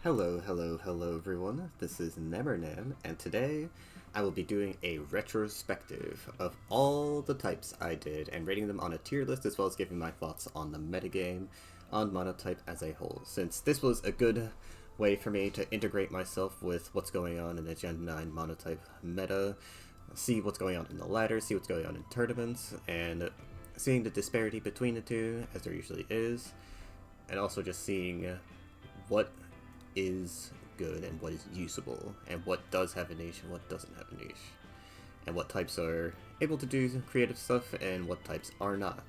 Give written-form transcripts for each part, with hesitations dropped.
Hello everyone, this is Nemernam, and today I will be doing a retrospective of all the types I did and rating them on a tier list as well as giving my thoughts on the metagame on Monotype as a whole, since this was a good way for me to integrate myself with what's going on in the Gen 9 Monotype meta, see what's going on in the ladder, see what's going on in tournaments, and seeing the disparity between the two, as there usually is, and also just seeing what is good and what is usable, and what does have a niche and what doesn't have a niche, and what types are able to do creative stuff and what types are not.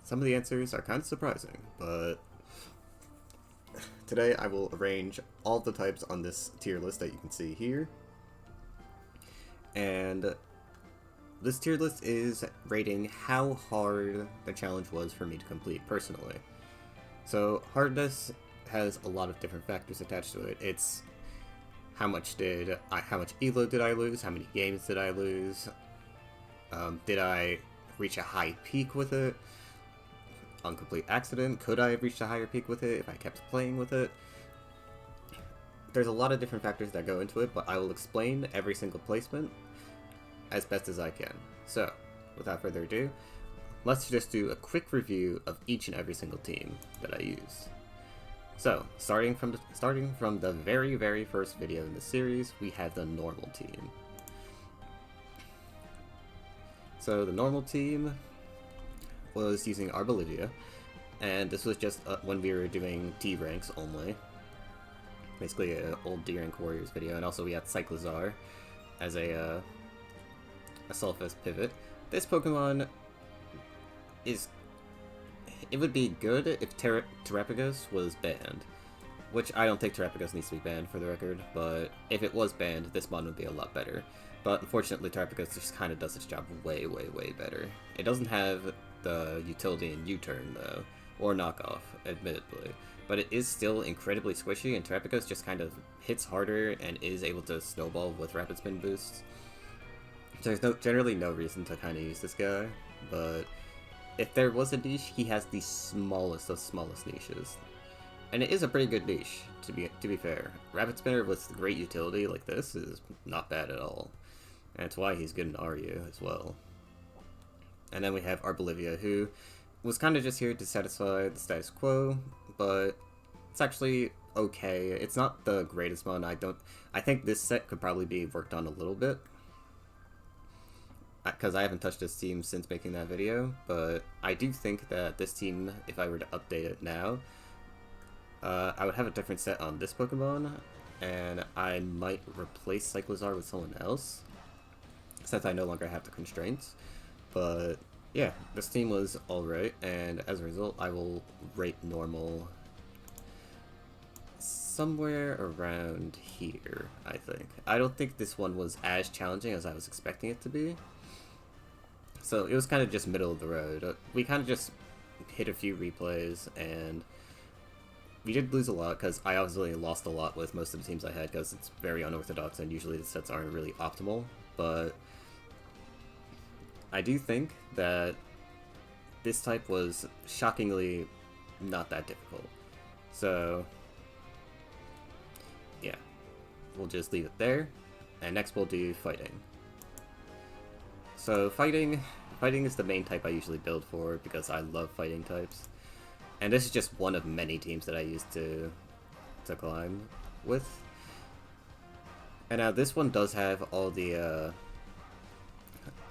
Some of the answers are kind of surprising, but today I will arrange all the types on this tier list that you can see here. And this tier list is rating how hard the challenge was for me to complete personally. So hardness has a lot of different factors attached to it. It's how much elo did I lose? How many games did I lose? Did I reach a high peak with it? On complete accident? Could I have reached a higher peak with it if I kept playing with it? There's a lot of different factors that go into it, but I will explain every single placement as best as I can. So, without further ado, let's just do a quick review of each and every single team that I used. So, starting from the very first video in the series, we have the normal team. So the normal team was using Arbolivia, and this was just when we were doing D ranks only. Basically an old D rank warriors video, and also we had Cyclizar as a Sulfus pivot. This Pokemon is... It would be good if Terrapagos was banned, which I don't think Terrapagos needs to be banned for the record, but if it was banned, this mod would be a lot better. But unfortunately, Terrapagos just kind of does its job way better. It doesn't have the utility in U-turn though, or knockoff, admittedly, but it is still incredibly squishy, and Terrapagos just kind of hits harder and is able to snowball with rapid spin boosts. So there's generally no reason to kind of use this guy, but if there was a niche, he has the smallest of smallest niches. And it is a pretty good niche, to be fair. Rapid Spinner with great utility like this is not bad at all. And that's why he's good in RU as well. And then we have Arbolivia, who was kind of just here to satisfy the status quo, but it's actually okay. It's not the greatest one. I think this set could probably be worked on a little bit, because I haven't touched this team since making that video, but I do think that this team, if I were to update it now, I would have a different set on this Pokemon, and I might replace Cyclizar with someone else, since I no longer have the constraints. But yeah, this team was alright, and as a result, I will rate normal somewhere around here, I think. I don't think this one was as challenging as I was expecting it to be. So it was kind of just middle of the road. We kind of just hit a few replays, and we did lose a lot, because I obviously lost a lot with most of the teams I had, because it's very unorthodox, and usually the sets aren't really optimal, but I do think that this type was shockingly not that difficult. So yeah, we'll just leave it there, and next we'll do fighting. So fighting is the main type I usually build for, because I love fighting types. And this is just one of many teams that I used to climb with. And now this one does have all the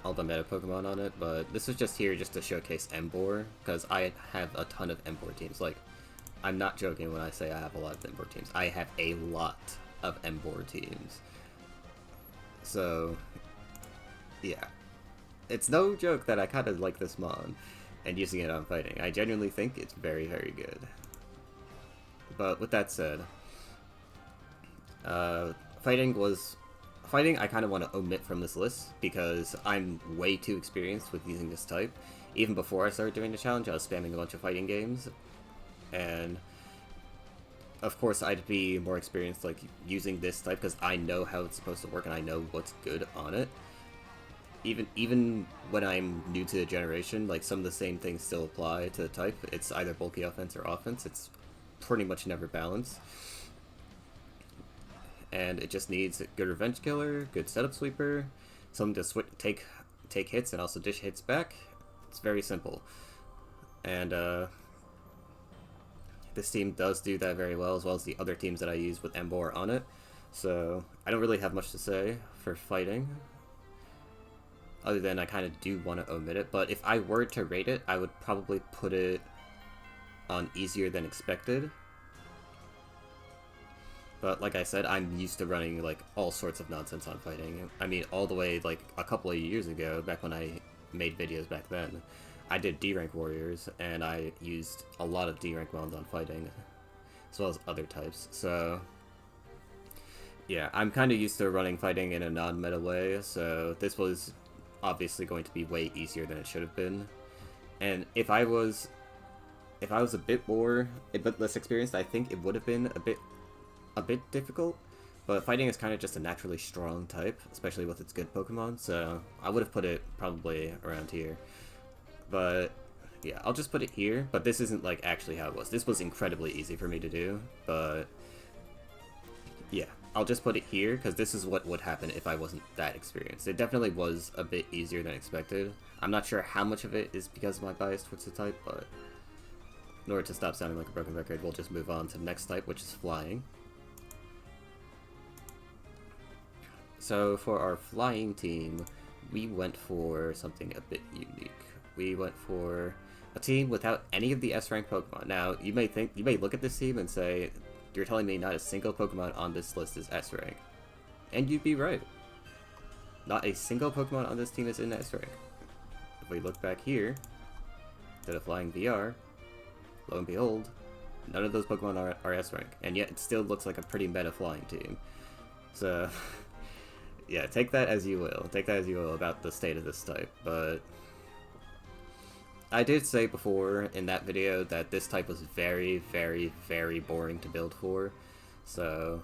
meta Pokemon on it, but this is just here just to showcase Emboar, because I have a ton of Emboar teams. Like, I'm not joking when I say I have a lot of Emboar teams. I have a lot of Emboar teams. So yeah. It's no joke that I kind of like this mon, and using it on fighting. I genuinely think it's very good. But with that said, fighting I kind of want to omit from this list, because I'm way too experienced with using this type. Even before I started doing the challenge, I was spamming a bunch of fighting games, and of course I'd be more experienced like using this type, because I know how it's supposed to work and I know what's good on it. Even when I'm new to the generation, like, some of the same things still apply to the type. It's either bulky offense or offense. It's pretty much never balanced. and it just needs good revenge killer, good setup sweeper, something to take hits and also dish hits back. It's very simple, and this team does do that very well, as well as the other teams that I use with Embor on it. So I don't really have much to say for fighting, other than I kind of do want to omit it. But if I were to rate it, I would probably put it on easier than expected. But like I said, I'm used to running like all sorts of nonsense on fighting. I mean, all the way like a couple of years ago, back when I made videos back then, I did D-rank warriors, and I used a lot of D-rank mons on fighting, as well as other types. So yeah, I'm kind of used to running fighting in a non-meta way, so this was obviously going to be way easier than it should have been. And if I was a bit less experienced, I think it would have been a bit difficult. But fighting is kind of just a naturally strong type, especially with its good Pokemon, so I would have put it probably around here. But yeah, I'll just put it here, but this isn't like actually how it was. This was incredibly easy for me to do, but yeah, I'll just put it here because this is what would happen if I wasn't that experienced. It definitely was a bit easier than expected. I'm not sure how much of it is because of my bias towards the type, but in order to stop sounding like a broken record, we'll just move on to the next type, which is flying. So for our flying team, we went for something a bit unique. We went for a team without any of the S-rank Pokemon. Now, you may look at this team and say, you're telling me not a single Pokemon on this list is S-rank. And you'd be right. Not a single Pokemon on this team is in S-rank. If we look back here, to the Flying VR, lo and behold, none of those Pokemon are S-rank. And yet it still looks like a pretty meta flying team. So yeah, take that as you will. Take that as you will about the state of this type, but I did say before in that video that this type was very, very, very boring to build for, so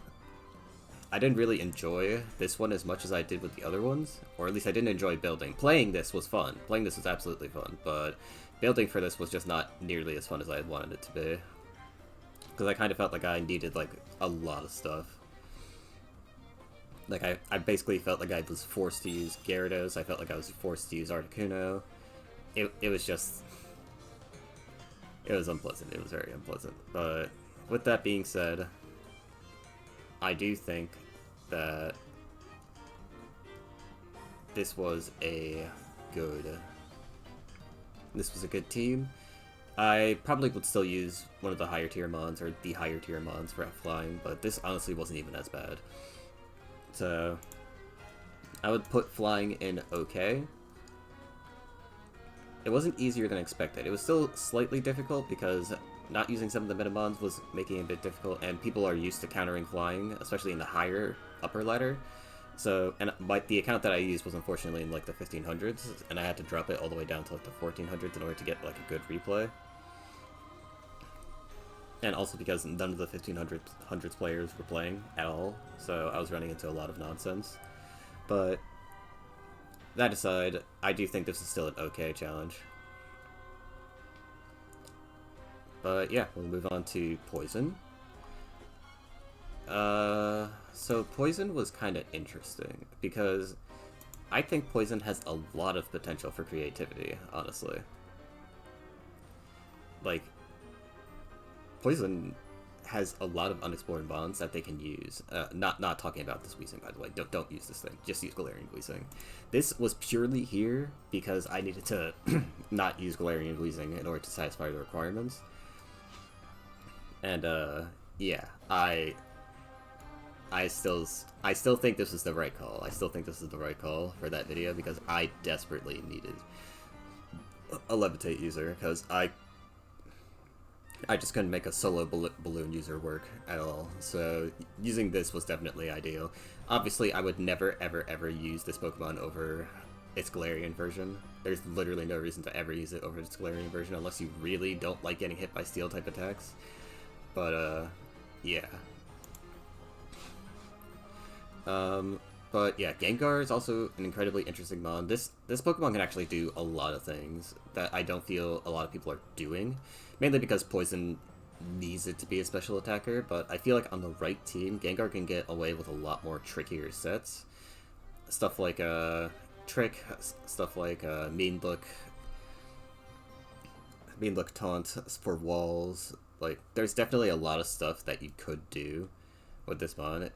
I didn't really enjoy this one as much as I did with the other ones, or at least I didn't enjoy building. Playing this was fun. Playing this was absolutely fun, but building for this was just not nearly as fun as I had wanted it to be, because I kind of felt like I needed like a lot of stuff. Like, I basically felt like I was forced to use Gyarados, I felt like I was forced to use Articuno. It was just... It was unpleasant, it was very unpleasant. But with that being said, I do think that this was a good team. I probably would still use one of the higher tier mons, or the higher tier mons for flying, but this honestly wasn't even as bad. So I would put flying in okay. It wasn't easier than expected. It was still slightly difficult because not using some of the metamons was making it a bit difficult, and people are used to countering flying, especially in the higher upper ladder. So, and the account that I used was unfortunately in like the 1500s, and I had to drop it all the way down to like the 1400s in order to get like a good replay. And also because none of the 1500s players were playing at all, so I was running into a lot of nonsense. But that aside, I do think this is still an okay challenge. But yeah, we'll move on to Poison. So Poison was kind of interesting, because I think Poison has a lot of potential for creativity, honestly. Like, Poison has a lot of unexplored bonds that they can use. Not talking about this Weezing, by the way. Don't use this thing. Just use Galarian Weezing. This was purely here because I needed to not use Galarian Weezing in order to satisfy the requirements. And yeah, I still think this is the right call. I still think this is the right call for that video because I desperately needed a Levitate user because I just couldn't make a solo balloon user work at all, so using this was definitely ideal. Obviously, I would never, ever, ever use this Pokemon over its Galarian version. There's literally no reason to ever use it over its Galarian version unless you really don't like getting hit by Steel-type attacks. But, yeah. But yeah, Gengar is also an incredibly interesting mon. This Pokemon can actually do a lot of things that I don't feel a lot of people are doing. Mainly because Poison needs it to be a special attacker, but I feel like on the right team, Gengar can get away with a lot more trickier sets. Stuff like Trick, stuff like Mean Look Taunt for walls. Like, there's definitely a lot of stuff that you could do with this mon.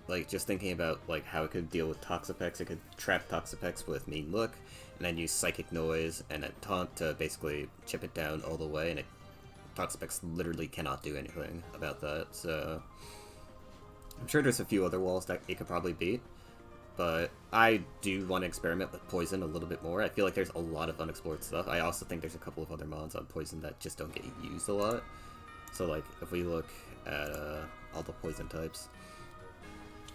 Like, just thinking about like how it could deal with Toxapex, it could trap Toxapex with Mean Look, and then use Psychic Noise and then Taunt to basically chip it down all the way, and Toxapex literally cannot do anything about that, so I'm sure there's a few other walls that it could probably beat, but I do want to experiment with Poison a little bit more. I feel like there's a lot of unexplored stuff. I also think there's a couple of other mons on Poison that just don't get used a lot. So like, if we look at all the Poison types,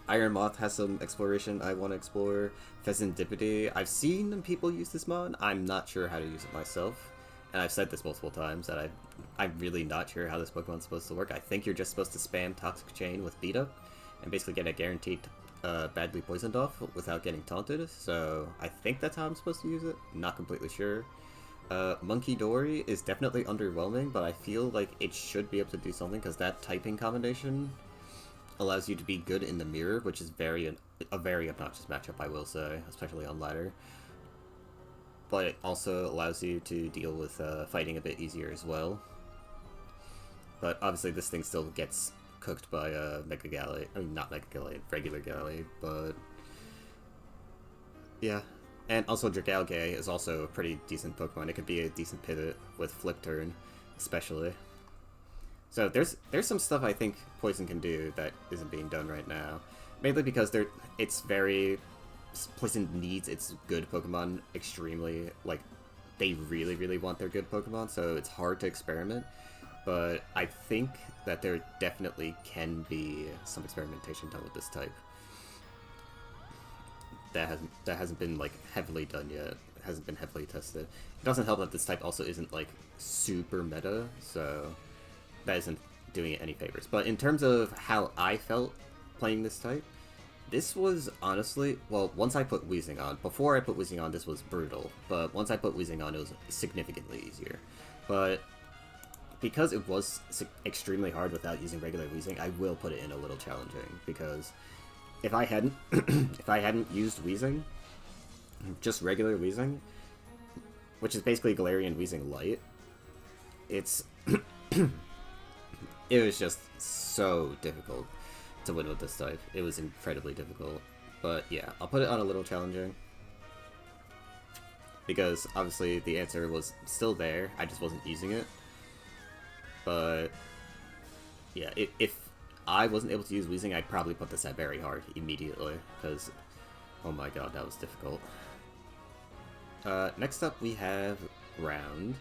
Iron Moth has some exploration I want to explore. Pheasantipity, I've seen people use this mon. I'm not sure how to use it myself. And I've said this multiple times, that I'm really not sure how this Pokemon's supposed to work. I think you're just supposed to spam Toxic Chain with Beat Up, and basically get a guaranteed badly poisoned off without getting taunted, so I think that's how I'm supposed to use it. Not completely sure. Monkey Dory is definitely underwhelming, but I feel like it should be able to do something, because that typing combination allows you to be good in the mirror, which is a very obnoxious matchup, I will say, especially on ladder. But it also allows you to deal with fighting a bit easier as well. But obviously this thing still gets cooked by Mega Gallade. I mean, not Mega Gallade, regular Gallade, but yeah. And also Dragalge is also a pretty decent Pokemon. It could be a decent pivot with Flip Turn, especially. So there's some stuff I think Poison can do that isn't being done right now. Mainly because Poison needs its good Pokemon extremely, like, they really, really want their good Pokemon, so it's hard to experiment. But I think that there definitely can be some experimentation done with this type. That hasn't been, like, heavily done yet. It hasn't been heavily tested. It doesn't help that this type also isn't, like, super meta, so that isn't doing it any favors. But in terms of how I felt playing this type, this was honestly, well, once I put Weezing on, before I put Weezing on, this was brutal, but once I put Weezing on, it was significantly easier. But because it was extremely hard without using regular Weezing, I will put it in a little challenging, because if I hadn't if I hadn't used Weezing, just regular Weezing, which is basically Galarian Weezing Light, it was just so difficult to win with this type. It was incredibly difficult. But yeah, I'll put it on a little challenging, because obviously the answer was still there, I just wasn't using it. But yeah, if I wasn't able to use Weezing, I'd probably put this at very hard immediately, because oh my god, that was difficult. Next up we have Ground.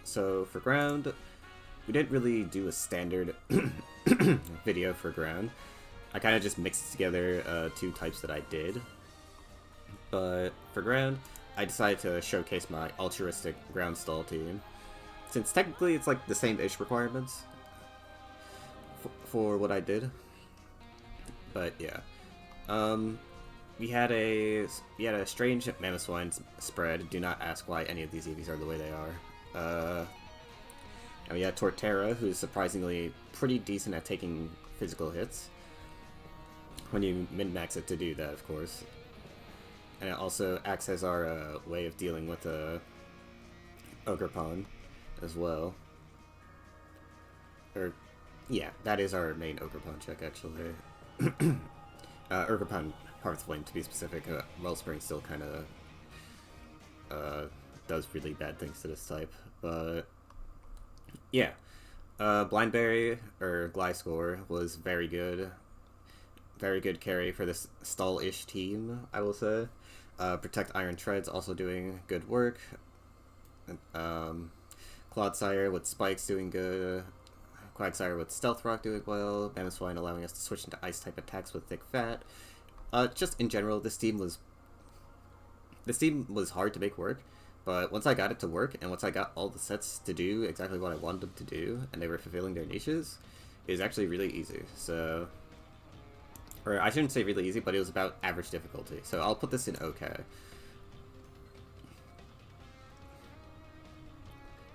So for Ground, we didn't really do a standard video for Ground. I kind of just mixed together two types that I did. But for Ground, I decided to showcase my altruistic Ground Stall team, since technically it's like the same-ish requirements for what I did. But yeah, we had a strange Mamoswine spread. Do not ask why any of these EVs are the way they are. And we had Torterra, who's surprisingly pretty decent at taking physical hits, when you min-max it to do that, of course. And it also acts as our way of dealing with Ogerpon as well. Or, yeah, that is our main Ogerpon check, actually. Ogerpon Hearth Flame, to be specific. Wellspring still kind of does really bad things to this type, but yeah. Blindberry, or Gliscor, was very good. Very good carry for this stall-ish team, I will say. Protect Iron Treads also doing good work. Clodsire with Spikes doing good. Quagsire with Stealth Rock doing well. Mamoswine allowing us to switch into Ice-type attacks with Thick Fat. Just in general, this team was hard to make work. But once I got it to work, and once I got all the sets to do exactly what I wanted them to do, and they were fulfilling their niches, it was actually really easy. So, or I shouldn't say really easy, but it was about average difficulty. So I'll put this in okay.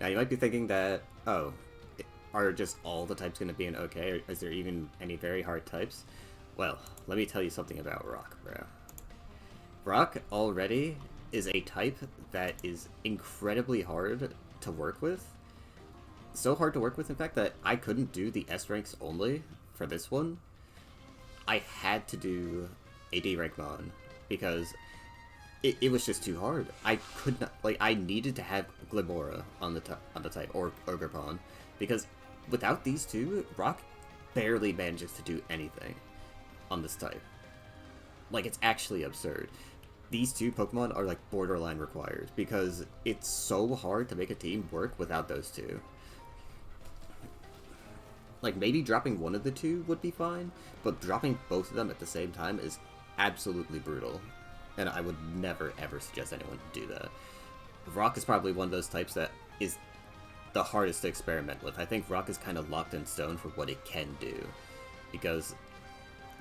Now you might be thinking that, oh, are just all the types going to be an okay, or is there even any very hard types? Well, let me tell you something about Rock, bro. Rock already is a type that is incredibly hard to work with. So hard to work with, in fact, that I couldn't do the S ranks only for this one. I had to do a D rank mon because it was just too hard. I could not, like, I needed to have Glimora on the type, or Ogerpon, because without these two, Rock barely manages to do anything on this type. Like, it's actually absurd. These two Pokemon are, like, borderline required, because it's so hard to make a team work without those two. Like, maybe dropping one of the two would be fine, but dropping both of them at the same time is absolutely brutal. And I would never, ever suggest anyone do that. Rock is probably one of those types that is the hardest to experiment with. I think Rock is kind of locked in stone for what it can do, because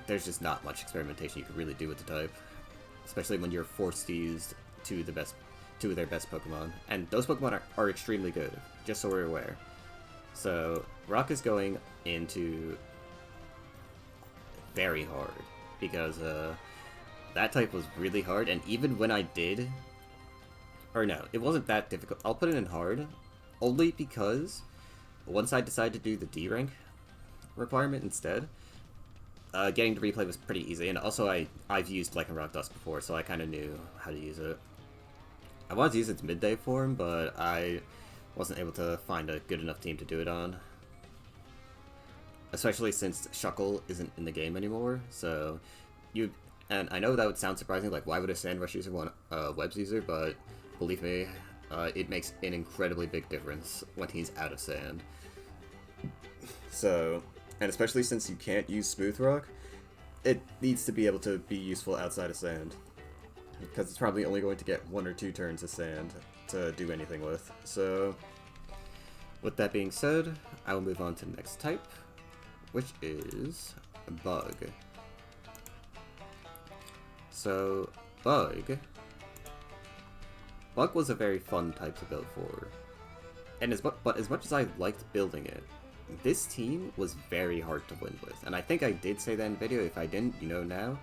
there's just not much experimentation you can really do with the type, especially when you're forced to use two of their best Pokemon. And those Pokemon are extremely good, just so we're aware. So, Rock is going into very hard, because that type was really hard, and even when I did... Or no, it wasn't that difficult. I'll put it in hard, only because once I decided to do the D rank requirement instead, getting to replay was pretty easy, and also I've used Lycanroc Dust before, so I kind of knew how to use it. I wanted to use its midday form, but I wasn't able to find a good enough team to do it on. Especially since Shuckle isn't in the game anymore, so you... And I know that would sound surprising, like, why would a Sand Rush user want a Webs user, but believe me, it makes an incredibly big difference when he's out of Sand. So, and especially since you can't use Smooth Rock, it needs to be able to be useful outside of Sand. Because it's probably only going to get 1 or 2 turns of Sand to do anything with. So, with that being said, I will move on to the next type, which is Bug. So, Bug was a very fun type to build for, and but as much as I liked building it, this team was very hard to win with, and I think I did say that in the video. If I didn't, you know now,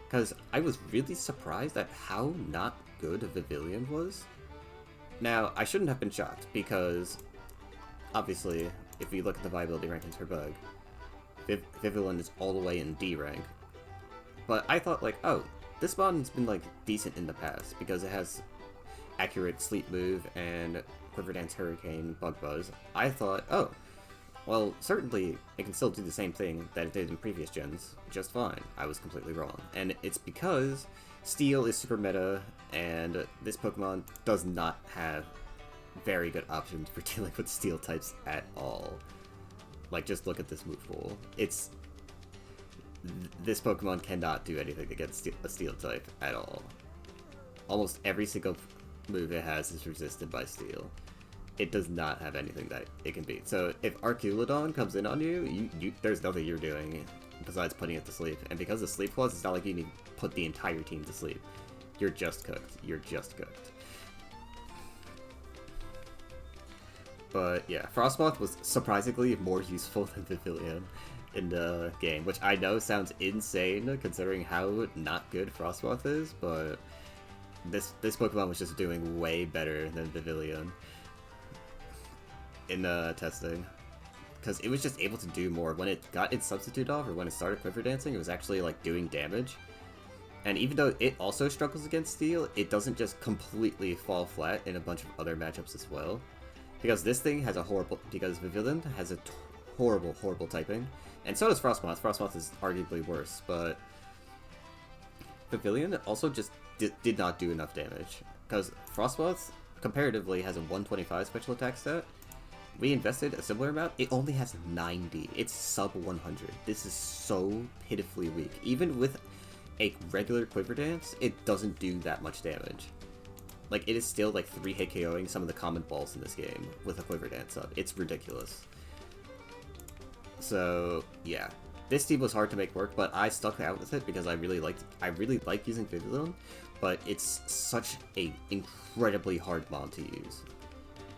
because I was really surprised at how not good Vivillon was. Now, I shouldn't have been shocked, because obviously, if we look at the viability rankings for Bug, Vivillon is all the way in D rank, but I thought, like, oh, this mod's been, like, decent in the past, because it has accurate Sleep Move and Quiver Dance, Hurricane, Bug Buzz. I thought, oh, well, certainly it can still do the same thing that it did in previous gens just fine. I was completely wrong. And it's because Steel is super meta, and this Pokemon does not have very good options for dealing with Steel types at all. Like, just look at this move pool. This Pokemon cannot do anything against a Steel type at all. Almost every single move it has is resisted by Steel. It does not have anything that it can beat. So if Arculodon comes in on you, there's nothing you're doing besides putting it to sleep. And because of Sleep Clause, it's not like you need to put the entire team to sleep. You're just cooked. You're just cooked. But yeah, Frostmoth was surprisingly more useful than Vivillon in the game, which I know sounds insane considering how not good Frostmoth is, but this Pokemon was just doing way better than Vivillon in testing, because it was just able to do more. When it got its substitute off, or when it started Quiver Dancing, it was actually like doing damage. And even though it also struggles against Steel, it doesn't just completely fall flat in a bunch of other matchups as well. Because this thing has a because Vivillon has a horrible typing, and so does Frostmoth. Frostmoth is arguably worse, but Vivillon also just did not do enough damage, because Frostmoth comparatively has a 125 special attack stat. We invested a similar amount, it only has 90. It's sub 100. This is so pitifully weak. Even with a regular Quiver Dance, it doesn't do that much damage. Like, it is still like 3-hit KOing some of the common balls in this game with a Quiver Dance up. It's ridiculous. So yeah, this team was hard to make work, but I stuck out with it because I really like using Vivillon, but it's such a incredibly hard mon to use.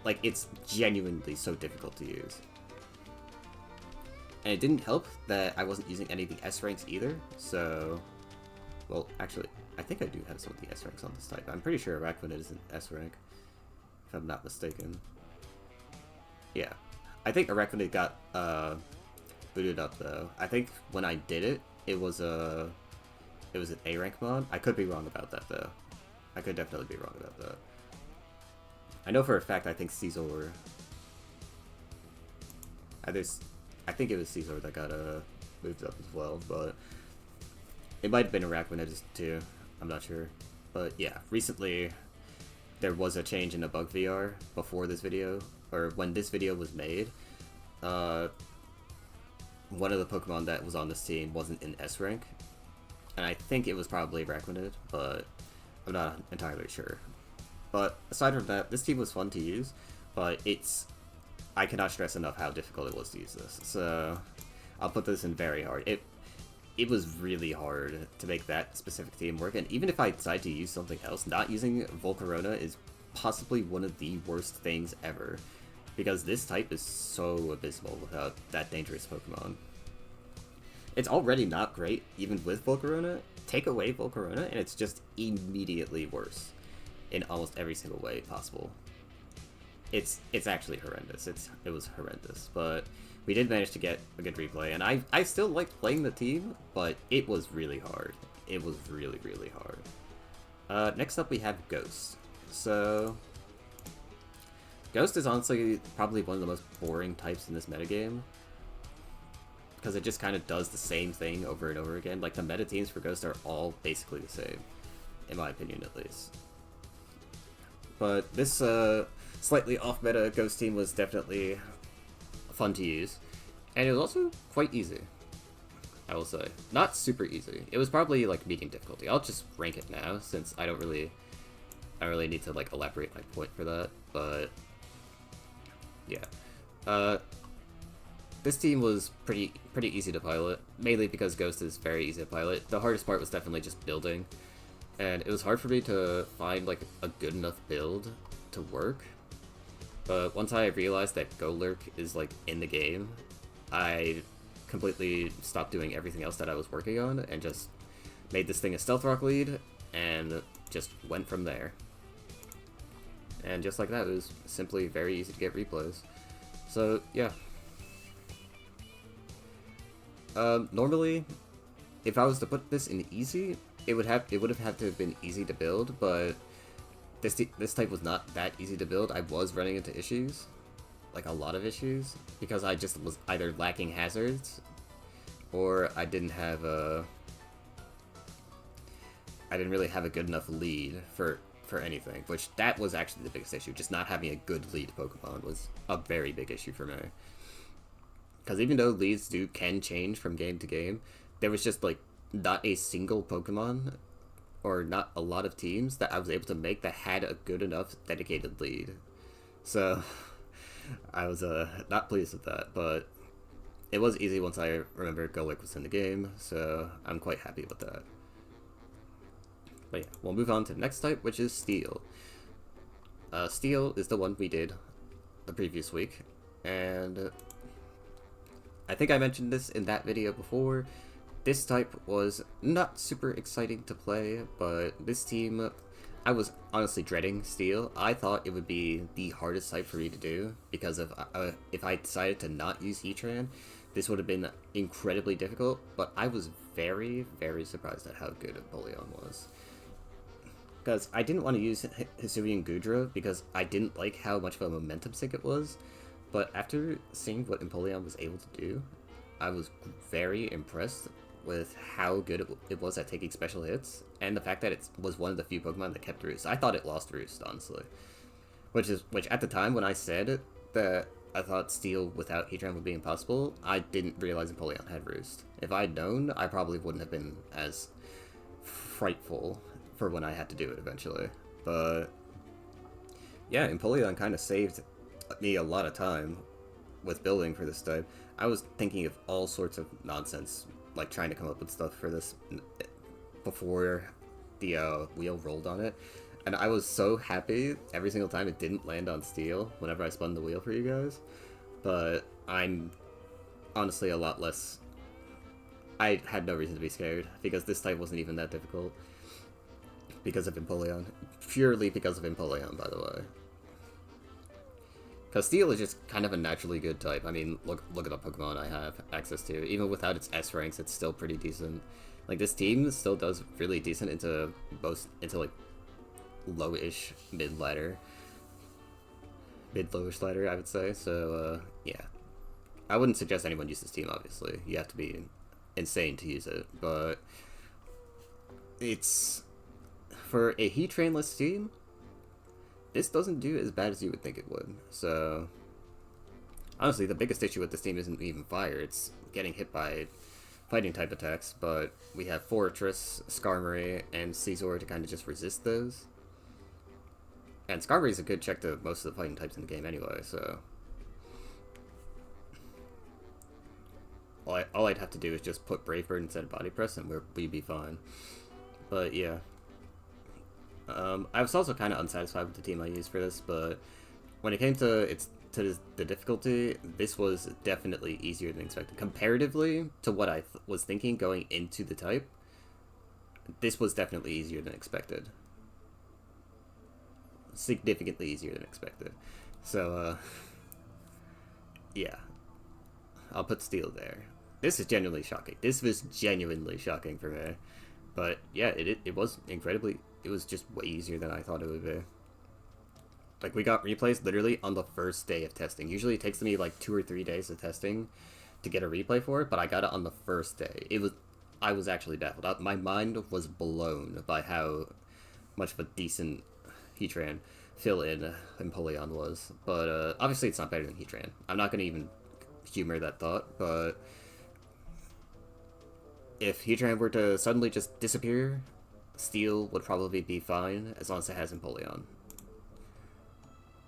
Like, it's genuinely so difficult to use. And it didn't help that I wasn't using any of the S ranks either, so... Well, actually, I think I do have some of the S ranks on this type. I'm pretty sure Araquanid is an S rank, if I'm not mistaken. Yeah. I think Araquanid got booted up, though. I think when I did it, it was an A rank mod. I could be wrong about that, though. I could definitely be wrong about that. I know for a fact I think Caesar... I think it was Caesar that got moved up as well, but... It might have been Araquanid too. I'm not sure. But yeah, recently there was a change in the bug VR before this video, or when this video was made. One of the Pokemon that was on this team wasn't in S rank, and I think it was probably Araquanid, but I'm not entirely sure. But aside from that, this team was fun to use, but I cannot stress enough how difficult it was to use this. So I'll put this in very hard. It was really hard to make that specific team work, and even if I decide to use something else, not using Volcarona is possibly one of the worst things ever, because this type is so abysmal without that dangerous Pokemon. It's already not great, even with Volcarona. Take away Volcarona, and it's just immediately worse in almost every single way possible. It's actually horrendous. It was horrendous, but we did manage to get a good replay, and I still liked playing the team, but it was really hard. It was really, really hard. Next up we have Ghost. So, Ghost is honestly probably one of the most boring types in this metagame, because it just kind of does the same thing over and over again. Like, the meta teams for Ghost are all basically the same, in my opinion at least. But this slightly off-meta Ghost team was definitely fun to use, and it was also quite easy, I will say. Not super easy. It was probably like medium difficulty. I'll just rank it now, since I don't really need to like elaborate my point for that, but yeah. This team was pretty easy to pilot, mainly because Ghost is very easy to pilot. The hardest part was definitely just building, and it was hard for me to find like a good enough build to work. But once I realized that Golurk is like in the game, I completely stopped doing everything else that I was working on and just made this thing a Stealth Rock lead and just went from there. And just like that, it was simply very easy to get replays. So yeah. Normally, if I was to put this in easy, it would have had to have been easy to build, but this type was not that easy to build. I was running into issues, like a lot of issues, because I just was either lacking hazards, or I didn't really have a good enough lead for anything, which that was actually the biggest issue. Just not having a good lead Pokemon was a very big issue for me. Because even though leads can change from game to game, there was just like not a single Pokemon, or not a lot of teams, that I was able to make that had a good enough dedicated lead. So I was not pleased with that, but it was easy once I remembered Golurk was in the game, so I'm quite happy with that. But yeah, we'll move on to the next type, which is Steel. Steel is the one we did the previous week, and I think I mentioned this in that video before. This type was not super exciting to play, but this team, I was honestly dreading Steel. I thought it would be the hardest type for me to do, because of if I decided to not use Heatran, this would have been incredibly difficult, but I was very, very surprised at how good Empoleon was. Because I didn't want to use Hisuian Goodra, because I didn't like how much of a momentum sink it was, but after seeing what Empoleon was able to do, I was very impressed with how good it was at taking special hits, and the fact that it was one of the few Pokemon that kept Roost. I thought it lost Roost, honestly. Which at the time when I said that I thought Steel without Heatran would be impossible, I didn't realize Empoleon had Roost. If I'd known, I probably wouldn't have been as frightful for when I had to do it eventually. But yeah, Empoleon kind of saved me a lot of time with building for this type. I was thinking of all sorts of nonsense, like trying to come up with stuff for this before the wheel rolled on it. And I was so happy every single time it didn't land on steel whenever I spun the wheel for you guys. But I'm honestly a lot less... I had no reason to be scared, because this type wasn't even that difficult. Because of Empoleon. Purely because of Empoleon, by the way. Because Steel is just kind of a naturally good type. I mean, look at the Pokemon I have access to. Even without its S ranks, it's still pretty decent. Like, this team still does really decent into like, low-ish mid-ladder. Mid-lowish ladder, I would say. So, yeah. I wouldn't suggest anyone use this team, obviously. You have to be insane to use it. But it's... For a Heatranless team, this doesn't do as bad as you would think it would. So, honestly, the biggest issue with this team isn't even fire. It's getting hit by fighting-type attacks. But we have Fortress, Skarmory, and Scizor to kind of just resist those. And Skarmory is a good check to most of the fighting types in the game anyway, so... All I'd have to do is just put Brave Bird instead of Body Press and we'd be fine. But yeah. I was also kind of unsatisfied with the team I used for this, but when it came to the difficulty, this was definitely easier than expected. Comparatively to what I was thinking going into the type, this was definitely easier than expected. Significantly easier than expected. So, yeah. I'll put Steel there. This is genuinely shocking. This was genuinely shocking for me. But, yeah, it was incredibly... It was just way easier than I thought it would be. Like, we got replays literally on the first day of testing. Usually it takes me, like, 2 or 3 days of testing to get a replay for it, but I got it on the first day. I was actually baffled. My mind was blown by how much of a decent Heatran fill-in Empoleon was. But, obviously it's not better than Heatran. I'm not going to even humor that thought, but if Heatran were to suddenly just disappear, Steel would probably be fine, as long as it has Empoleon.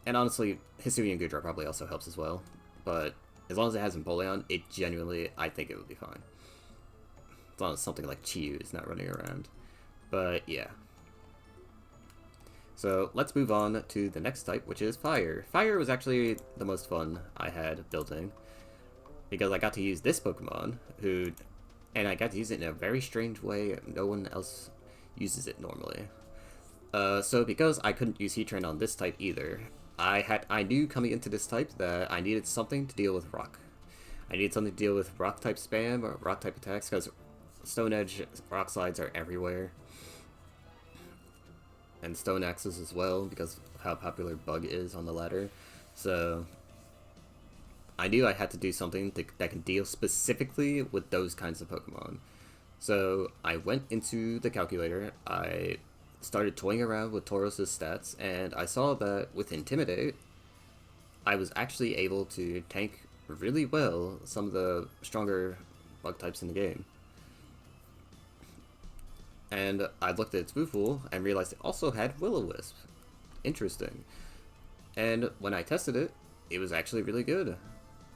And honestly, Hisuian Goodra probably also helps as well, but as long as it has Empoleon, it genuinely, I think it would be fine. As long as something like Chiyu is not running around. But yeah. So let's move on to the next type, which is Fire. Fire was actually the most fun I had building, because I got to use this Pokemon, and I got to use it in a very strange way. No one else uses it normally. So because I couldn't use Heatran on this type either, I knew coming into this type that I needed something to deal with Rock. I needed something to deal with Rock type spam or Rock type attacks, because Stone Edge Rock Slides are everywhere. And Stone Axes as well, because of how popular Bug is on the ladder. So I knew I had to do something that can deal specifically with those kinds of Pokemon. So I went into the calculator, I started toying around with Tauros' stats, and I saw that with Intimidate, I was actually able to tank really well some of the stronger bug types in the game. And I looked at its move pool and realized it also had Will-O-Wisp. Interesting. And when I tested it, it was actually really good.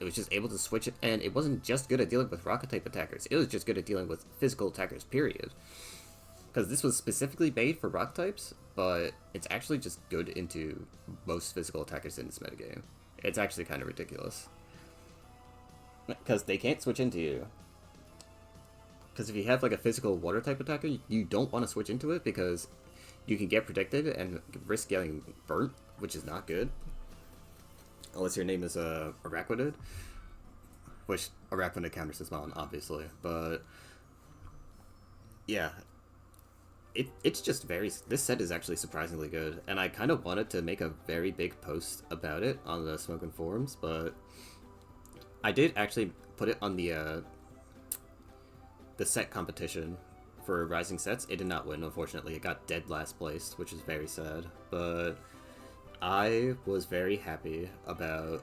It was just able to switch it, and it wasn't just good at dealing with rocket-type attackers, it was just good at dealing with physical attackers, period. Because this was specifically made for rock types, but it's actually just good into most physical attackers in this metagame. It's actually kind of ridiculous. Because they can't switch into you. Because if you have like a physical water-type attacker, you don't want to switch into it, because you can get predicted and risk getting burnt, which is not good. Unless your name is Araquanid, which Araquanid counters his Mountain, obviously, but yeah, it's just this set is actually surprisingly good, and I kind of wanted to make a very big post about it on the Smokin' forums, but I did actually put it on the set competition for Rising Sets. It did not win, unfortunately. It got dead last place, which is very sad, but I was very happy about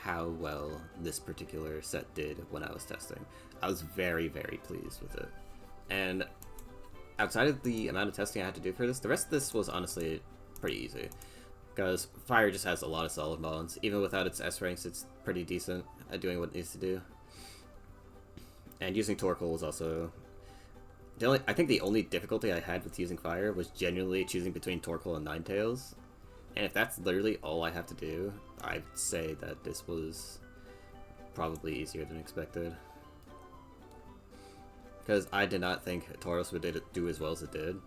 how well this particular set did when I was testing. I was very, very pleased with it. And outside of the amount of testing I had to do for this, the rest of this was honestly pretty easy. Because Fire just has a lot of solid mons. Even without its S ranks, it's pretty decent at doing what it needs to do. And using Torkoal was also I think the only difficulty I had with using fire was genuinely choosing between Torkoal and Ninetales. And if that's literally all I have to do, I'd say that this was probably easier than expected. Because I did not think Tauros would do as well as it did.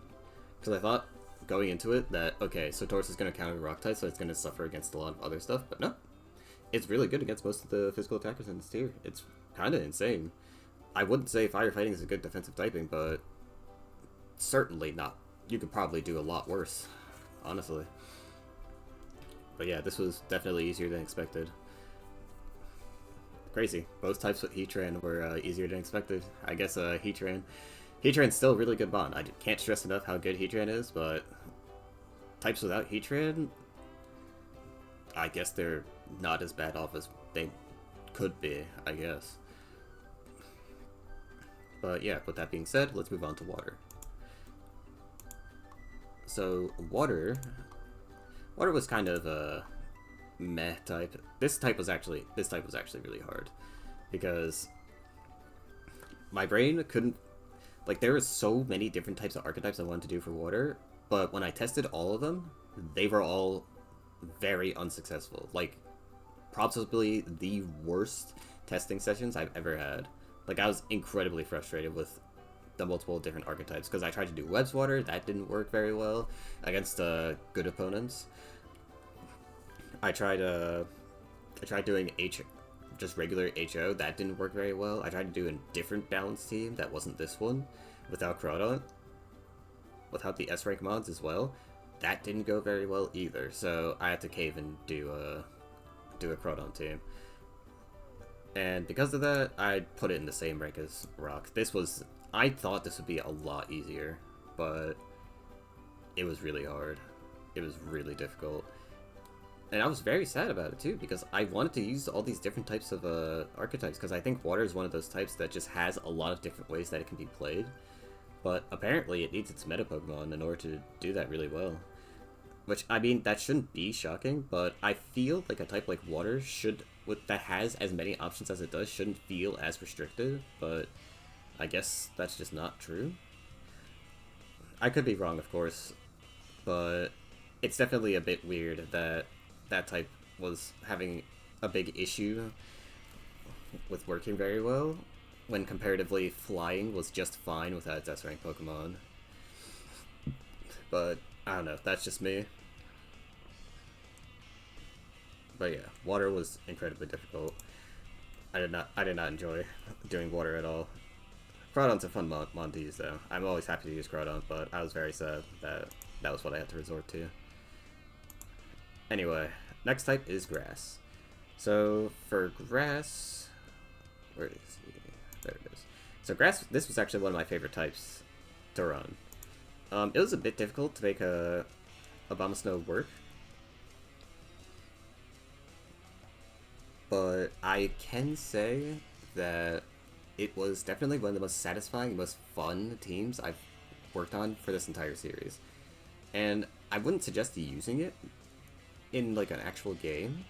Because I thought, going into it, that, okay, so Tauros is going to counter Rock type, so it's going to suffer against a lot of other stuff. But no, it's really good against most of the physical attackers in this tier. It's kind of insane. I wouldn't say firefighting is a good defensive typing, but certainly not. You could probably do a lot worse, honestly. But yeah, this was definitely easier than expected. Crazy. Both types with Heatran were easier than expected. I guess Heatran's still a really good bond. I can't stress enough how good Heatran is, but types without Heatran, I guess they're not as bad off as they could be, I guess. But yeah, with that being said, let's move on to water. So water was kind of a meh type. This type was actually really hard because my brain couldn't, like, there were so many different types of archetypes I wanted to do for water, but when I tested all of them, they were all very unsuccessful. Like, probably the worst testing sessions I've ever had. Like, I was incredibly frustrated with the multiple different archetypes, because I tried to do Webs Water, that didn't work very well against good opponents. I tried doing just regular HO, that didn't work very well. I tried to do a different balanced team that wasn't this one, without Crawdaunt, without the S-rank mods as well. That didn't go very well either, so I had to cave and do a Crawdaunt team. And because of that, I put it in the same rank as Rock. I thought this would be a lot easier, but it was really hard. It was really difficult. And I was very sad about it too, because I wanted to use all these different types of archetypes, because I think water is one of those types that just has a lot of different ways that it can be played. But apparently it needs its meta Pokemon in order to do that really well. Which, I mean, that shouldn't be shocking, but I feel like a type like water that has as many options as it does, shouldn't feel as restricted, but I guess that's just not true. I could be wrong, of course, but it's definitely a bit weird that that type was having a big issue with working very well, when comparatively flying was just fine without its S-rank Pokemon. But I don't know, that's just me. But yeah, water was incredibly difficult. I did not enjoy doing water at all. Crawdaunt's a fun mon to use though. I'm always happy to use Crawdaunt, but I was very sad that that was what I had to resort to. Anyway, next type is grass. So for grass, where is he? There it is. So grass, this was actually one of my favorite types to run. It was a bit difficult to make a Abomasnow work, but I can say that it was definitely one of the most satisfying, most fun teams I've worked on for this entire series. And I wouldn't suggest using it in like an actual game,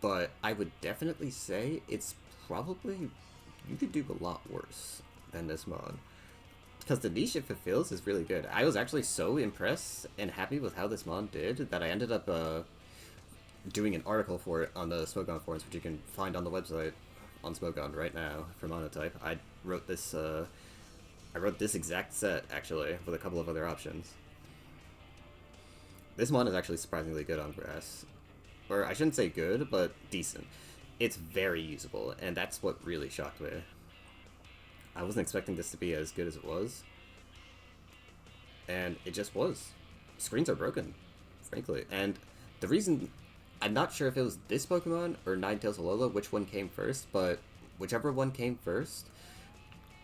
but I would definitely say it's probably, you could do a lot worse than this mod. Because the niche it fulfills is really good. I was actually so impressed and happy with how this mod did that I ended up doing an article for it on the Smogon forums, which you can find on the website on Smogon right now for Monotype. I wrote this exact set, actually, with a couple of other options. This mod is actually surprisingly good on grass. Or, I shouldn't say good, but decent. It's very usable, and that's what really shocked me. I wasn't expecting this to be as good as it was. And it just was. Screens are broken, frankly. And the reason, I'm not sure if it was this Pokemon or Ninetales Alola, which one came first, but whichever one came first,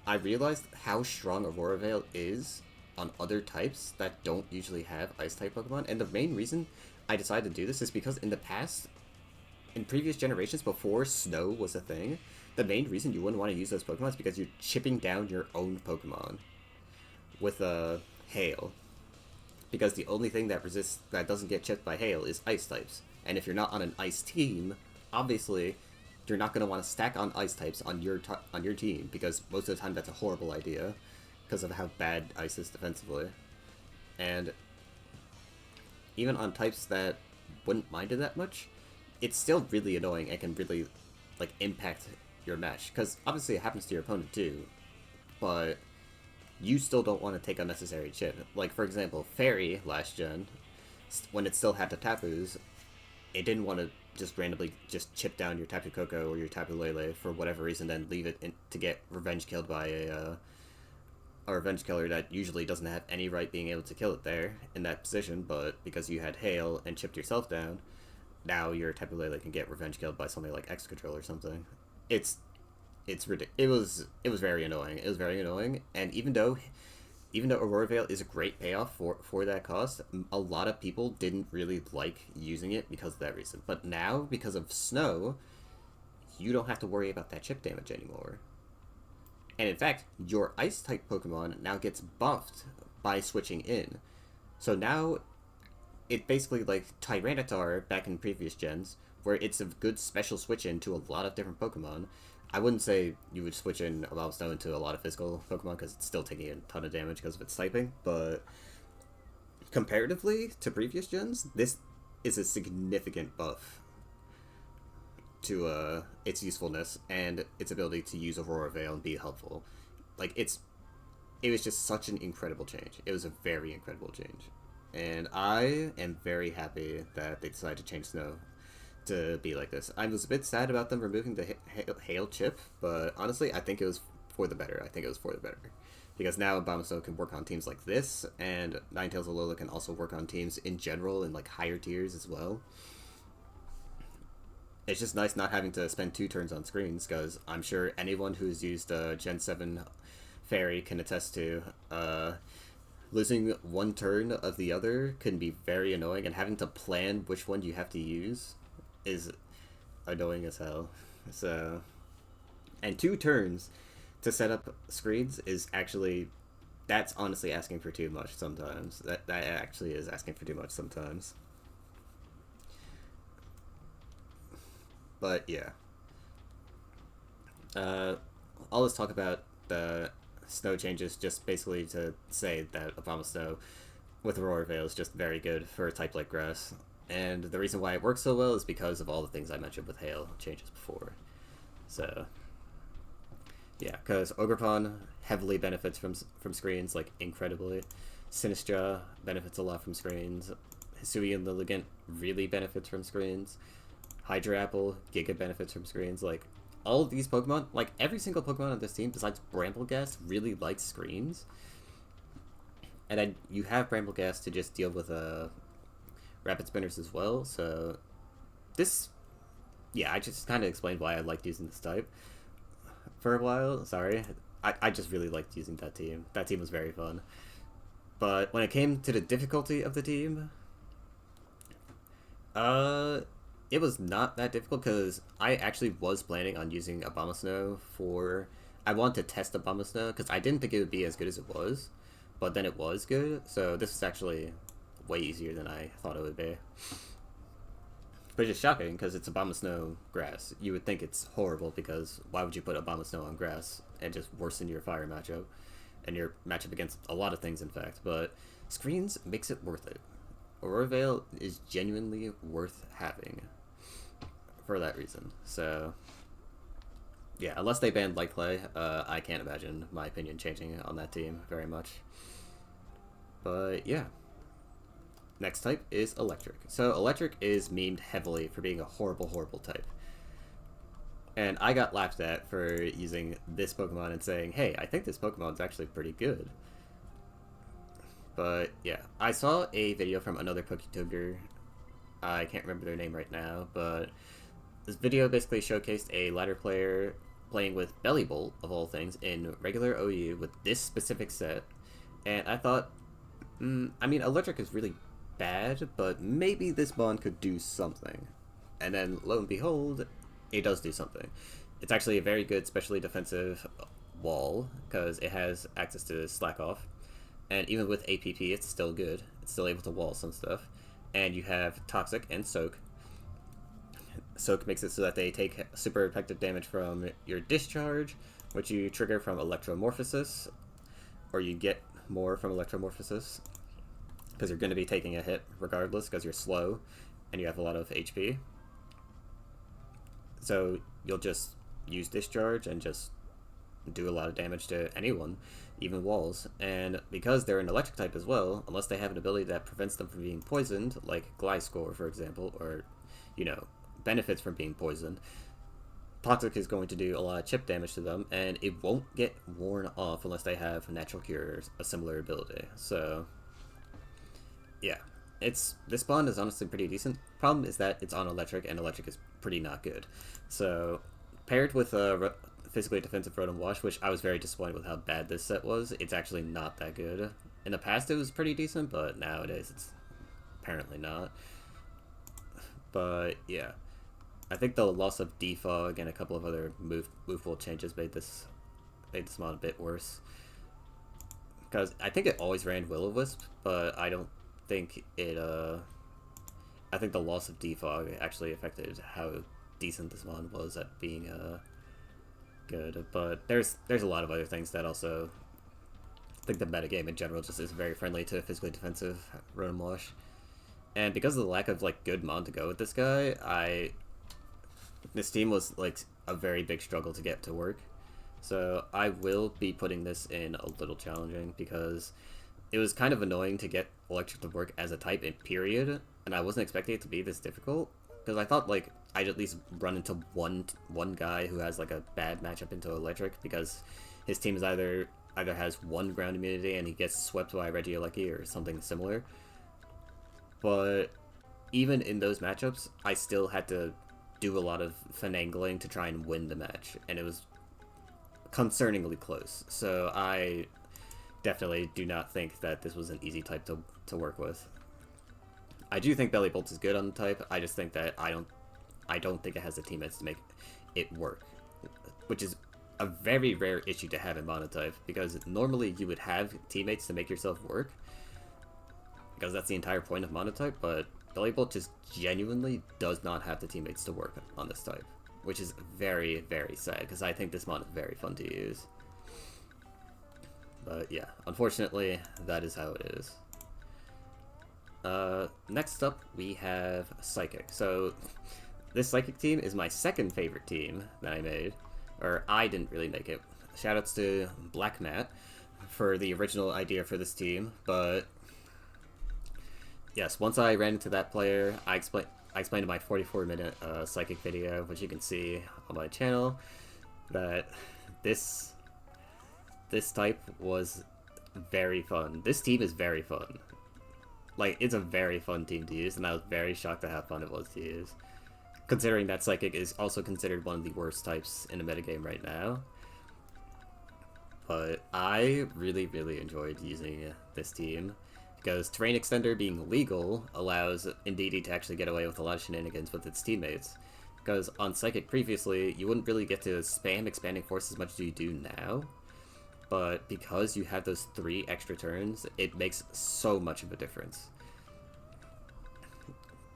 I realized how strong Aurora Veil is on other types that don't usually have Ice-type Pokemon, and the main reason I decided to do this is because in the past, in previous generations before Snow was a thing, the main reason you wouldn't want to use those Pokemon is because you're chipping down your own Pokemon with Hail. Because the only thing that doesn't get chipped by Hail is Ice types. And if you're not on an Ice team, obviously you're not going to want to stack on ice types on your team, because most of the time that's a horrible idea because of how bad ice is defensively. And even on types that wouldn't mind it that much, it's still really annoying and can really like impact your match, because obviously it happens to your opponent too, but you still don't want to take unnecessary chip. Like, for example, Fairy last gen, when it still had the Tapus, it didn't want to just randomly just chip down your Tapu Koko or your Tapu Lele for whatever reason, then leave it to get revenge killed by a revenge killer that usually doesn't have any right being able to kill it there in that position, but because you had Hail and chipped yourself down, now your Tapu Lele can get revenge killed by something like X Control or something. It's ridiculous. It was very annoying. It was very annoying, and even though Aurora Veil is a great payoff for that cost, a lot of people didn't really like using it because of that reason. But now, because of Snow, you don't have to worry about that chip damage anymore. And in fact, your Ice-type Pokemon now gets buffed by switching in. So now, it basically like Tyranitar back in previous gens, where it's a good special switch in to a lot of different Pokemon. I wouldn't say you would switch in a Snow into a lot of physical Pokemon, because it's still taking a ton of damage because of its typing, but comparatively to previous gens, this is a significant buff to its usefulness and its ability to use Aurora Veil and be helpful. Like, it was just such an incredible change. It was a very incredible change. And I am very happy that they decided to change Snow to be like this. I was a bit sad about them removing the Hail chip, but honestly, I think it was for the better. I think it was for the better. Because now Abomasnow can work on teams like this, and Ninetales Alola can also work on teams in general in like higher tiers as well. It's just nice not having to spend 2 turns on screens, because I'm sure anyone who's used Gen 7 Fairy can attest to losing 1 turn of the other can be very annoying, and having to plan which one you have to use is annoying as hell. So, and 2 turns to set up screens is actually, that's honestly asking for too much sometimes. That actually is asking for too much sometimes. But yeah. I'll just talk about the Snow changes just basically to say that Abomasnow with Aurora Veil is just very good for a type like Grass. And the reason why it works so well is because of all the things I mentioned with Hail changes before. So, yeah, because Ogerpon heavily benefits from screens, like, incredibly. Sinistra benefits a lot from screens. Hisuian Lilligant really benefits from screens. Hydra Apple, Giga benefits from screens. Like, all of these Pokemon, like, every single Pokemon on this team, besides Brambleghast, really likes screens. And then you have Brambleghast to just deal with Rapid Spinners as well, so this, yeah, I just kind of explained why I liked using this type for a while. Sorry, I just really liked using that team. That team was very fun. But when it came to the difficulty of the team, it was not that difficult, because I actually was planning on using Abomasnow for, I wanted to test Abomasnow, because I didn't think it would be as good as it was, but then it was good, so this is actually way easier than I thought it would be. But it's shocking, because it's Abomasnow Grass. You would think it's horrible, because why would you put Abomasnow on Grass and just worsen your Fire matchup? And your matchup against a lot of things, in fact. But screens makes it worth it. Aurora Veil is genuinely worth having for that reason. So, yeah, unless they ban Light Clay, I can't imagine my opinion changing on that team very much. But, yeah. Next type is Electric. So Electric is memed heavily for being a horrible, horrible type. And I got laughed at for using this Pokemon and saying, hey, I think this Pokemon's actually pretty good. But yeah, I saw a video from another PokeTuber. I can't remember their name right now, but this video basically showcased a ladder player playing with Bellibolt, of all things, in regular OU with this specific set. And I thought, I mean, Electric is really bad, but maybe this bond could do something. And then, lo and behold, it does do something. It's actually a very good specially defensive wall, because it has access to Slack Off. And even with APP, it's still good. It's still able to wall some stuff. And you have Toxic and Soak. Soak makes it so that they take super effective damage from your discharge, which you trigger from electromorphosis, or you get more from electromorphosis, because you're going to be taking a hit regardless because you're slow and you have a lot of HP. So you'll just use discharge and just do a lot of damage to anyone, even walls. And because they're an electric type as well, unless they have an ability that prevents them from being poisoned, like Gliscor, for example, or, you know, benefits from being poisoned, Toxic is going to do a lot of chip damage to them, and it won't get worn off unless they have Natural Cure or a similar ability. So, yeah. This spawn is honestly pretty decent. Problem is that it's on electric, and electric is pretty not good. So, paired with a physically defensive Rotom Wash, which I was very disappointed with how bad this set was, it's actually not that good. In the past it was pretty decent, but nowadays it's apparently not. But, yeah. I think the loss of Defog and a couple of other move pool changes made this mod a bit worse. Because I think it always ran Will-O-Wisp, but I don't think it, I think the loss of Defog actually affected how decent this mod was at being, good. But there's a lot of other things that also, I think the metagame in general just is very friendly to physically defensive Rotom Wash. And because of the lack of, like, good mod to go with this guy, this team was, like, a very big struggle to get to work. So I will be putting this in a little challenging because it was kind of annoying to get electric to work as a type in period, and I wasn't expecting it to be this difficult. Because I thought, like, I'd at least run into one guy who has, like, a bad matchup into electric because his team is either has one ground immunity and he gets swept by Regieleki or something similar. But even in those matchups, I still had to do a lot of finagling to try and win the match, and it was concerningly close. So I definitely do not think that this was an easy type to work with. I do think Belly Bolt is good on the type. I just think that I don't think it has the teammates to make it work, which is a very rare issue to have in Monotype, because normally you would have teammates to make yourself work, because that's the entire point of Monotype, but Belly Bolt just genuinely does not have the teammates to work on this type, which is very, very sad, because I think this mod is very fun to use. But yeah, unfortunately, that is how it is. Next up, we have Psychic. So, this Psychic team is my second favorite team that I made. Or, I didn't really make it. Shoutouts to Black Matt for the original idea for this team, but yes, once I ran into that player, I explained in my 44-minute Psychic video, which you can see on my channel, that this type was very fun. This team is very fun. Like, it's a very fun team to use, and I was very shocked at how fun it was to use. Considering that Psychic is also considered one of the worst types in the metagame right now. But I really, really enjoyed using this team, because Terrain Extender being legal allows Indeedee to actually get away with a lot of shenanigans with its teammates. Because on Psychic previously, you wouldn't really get to spam Expanding Force as much as you do now, but because you have those 3 extra turns, it makes so much of a difference.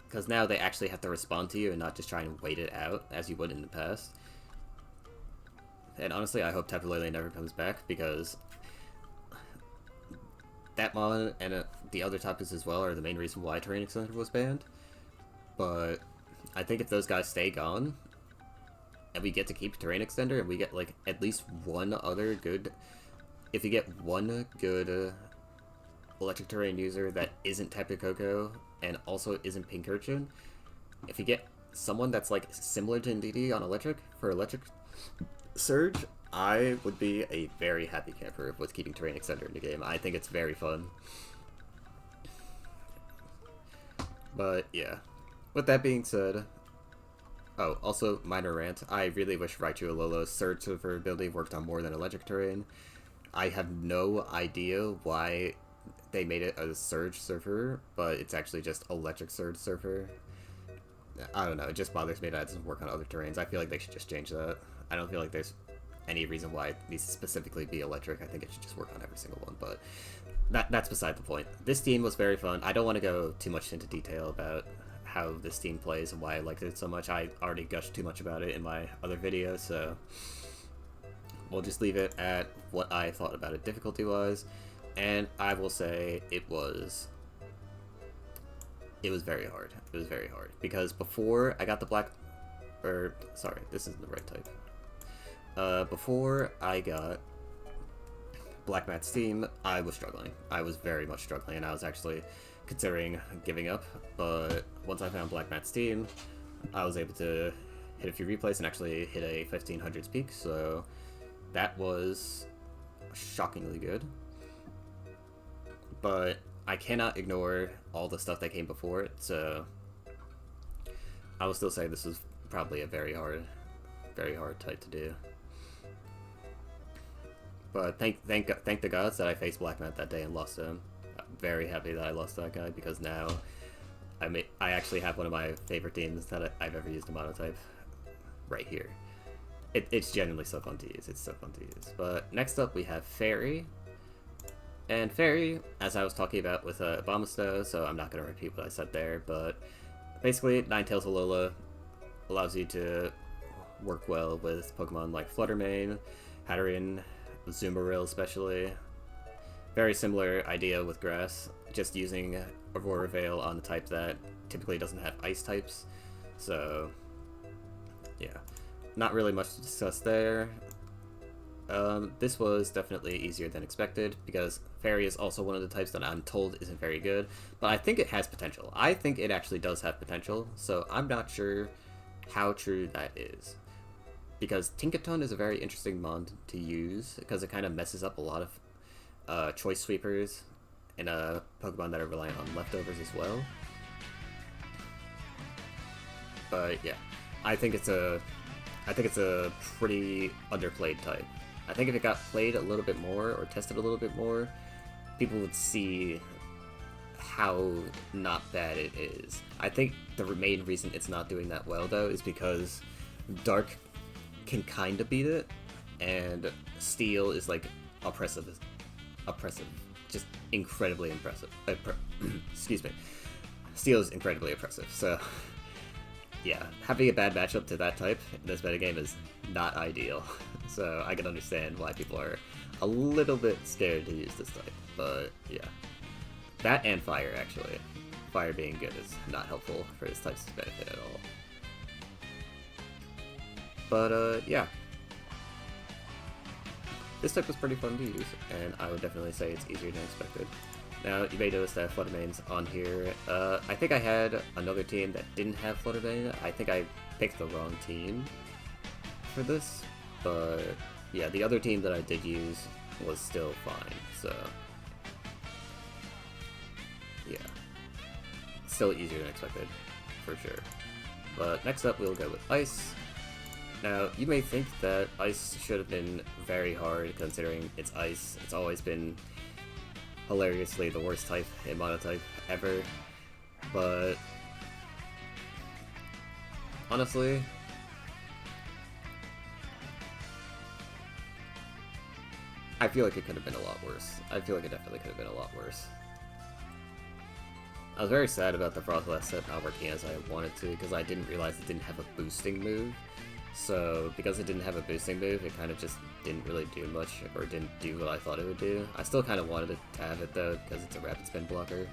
Because now they actually have to respond to you and not just try and wait it out as you would in the past. And honestly, I hope Tapu Lele never comes back, because that mod and the other topics as well are the main reason why Terrain Extender was banned. But I think if those guys stay gone, and we get to keep Terrain Extender, and we get, like, at least one other good... If you get one good electric terrain user that isn't Tapu Koko, and also isn't Pincurchin, if you get someone that's, like, similar to Indeedee on electric, for electric Surge, I would be a very happy camper with keeping Terrain Extender in the game. I think it's very fun. But, yeah. With that being said... Oh, also, minor rant. I really wish Raichu Alolo's Surge survivability worked on more than electric terrain. I have no idea why they made it a Surge surfer, but it's actually just electric Surge surfer. I don't know, it just bothers me that it doesn't work on other terrains. I feel like they should just change that. I don't feel like there's any reason why it needs to specifically be electric. I think it should just work on every single one, but that's beside the point. This team was very fun. I don't want to go too much into detail about how this team plays and why I liked it so much. I already gushed too much about it in my other video, so we'll just leave it at what I thought about it difficulty-wise, and I will say it was very hard. It was very hard, because before I got the black, or sorry, this isn't the right type. Before I got Black Mat's team, I was struggling. I was very much struggling, and I was actually considering giving up, but once I found Black Mat's team, I was able to hit a few replays and actually hit a 1500s peak, so that was shockingly good. But I cannot ignore all the stuff that came before it, so I will still say this was probably a very hard type to do. But thank the gods that I faced Black Mat that day and lost to him. I'm very happy that I lost that guy, because now I actually have one of my favorite teams that I've ever used a Monotype right here. It's genuinely so fun to use. It's so fun to use. But next up we have Fairy. And Fairy, as I was talking about with Abomastow, so I'm not going to repeat what I said there, but basically Ninetales Alola allows you to work well with Pokemon like Fluttermane, Hatterene, Zoomeril especially. Very similar idea with Grass, just using Aurora Veil on the type that typically doesn't have ice types. So yeah, not really much to discuss there. This was definitely easier than expected, because Fairy is also one of the types that I'm told isn't very good, but I think it has potential. I think it actually does have potential, so I'm not sure how true that is. Because Tinkaton is a very interesting mon to use, because it kind of messes up a lot of choice sweepers and Pokemon that are reliant on leftovers as well. But yeah, I think it's a pretty underplayed type. I think if it got played a little bit more, or tested a little bit more, people would see how not bad it is. I think the main reason it's not doing that well, though, is because Dark can kind of beat it, and Steel is like oppressive, just incredibly impressive. Excuse me. Steel is incredibly oppressive, so yeah, having a bad matchup to that type in this metagame is not ideal. So I can understand why people are a little bit scared to use this type, but yeah. That and Fire, actually. Fire being good is not helpful for this type's benefit at all. But yeah. This type was pretty fun to use, and I would definitely say it's easier than expected. Now, you may notice that Fluttermane's on here. I think I had another team that didn't have Fluttermane. I think I picked the wrong team for this, but yeah, the other team that I did use was still fine, so yeah. Still easier than expected, for sure. But next up, we'll go with Ice. Now, you may think that Ice should have been very hard, considering it's Ice. It's always been hilariously the worst type in Monotype ever, but honestly, I feel like it could have been a lot worse. I feel like it definitely could have been a lot worse. I was very sad about the Frostlass set not working as I wanted to, because I didn't realize it didn't have a boosting move. So, because it didn't have a boosting move, it kind of just didn't really do much, or didn't do what I thought it would do. I still kind of wanted it to have it, though, because it's a rapid spin blocker.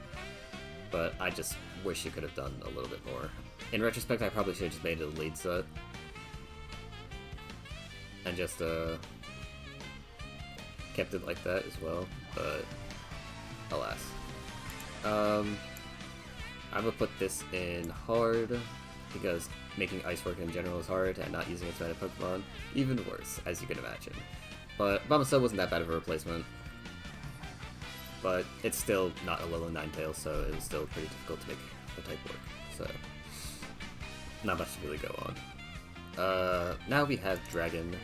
But I just wish it could have done a little bit more. In retrospect, I probably should have just made it a lead set. And just, kept it like that as well, but alas. I'm gonna put this in hard, because making Ice work in general is hard, and not using its meta Pokemon even worse, as you can imagine. But Abomastow wasn't that bad of a replacement. But it's still not a Alola Ninetales, so it was still pretty difficult to make the type work. So, not much to really go on. Now we have Dragon.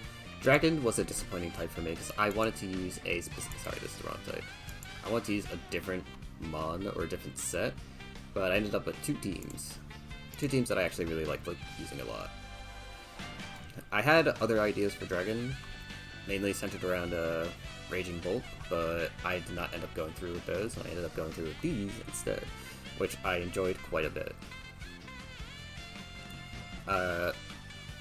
Dragon was a disappointing type for me, because I wanted to use a specific... Sorry, this is the wrong type. I wanted to use a different Mon, or a different set, but I ended up with two teams. Two teams that I actually really liked using a lot. I had other ideas for Dragon, mainly centered around Raging Bolt, but I did not end up going through with those. I ended up going through with these instead, which I enjoyed quite a bit.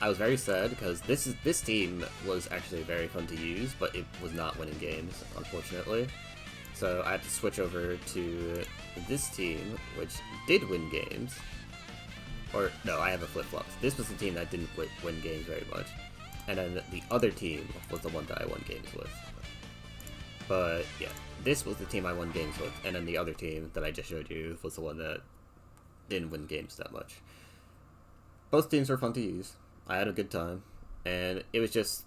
I was very sad because this team was actually very fun to use, but it was not winning games, unfortunately. So I had to switch over to this team, which did win games. Or, no, I have a flip-flop. This was the team that didn't win games very much. And then the other team was the one that I won games with. But, yeah, this was the team I won games with, and then the other team that I just showed you was the one that didn't win games that much. Both teams were fun to use. I had a good time, and it was just,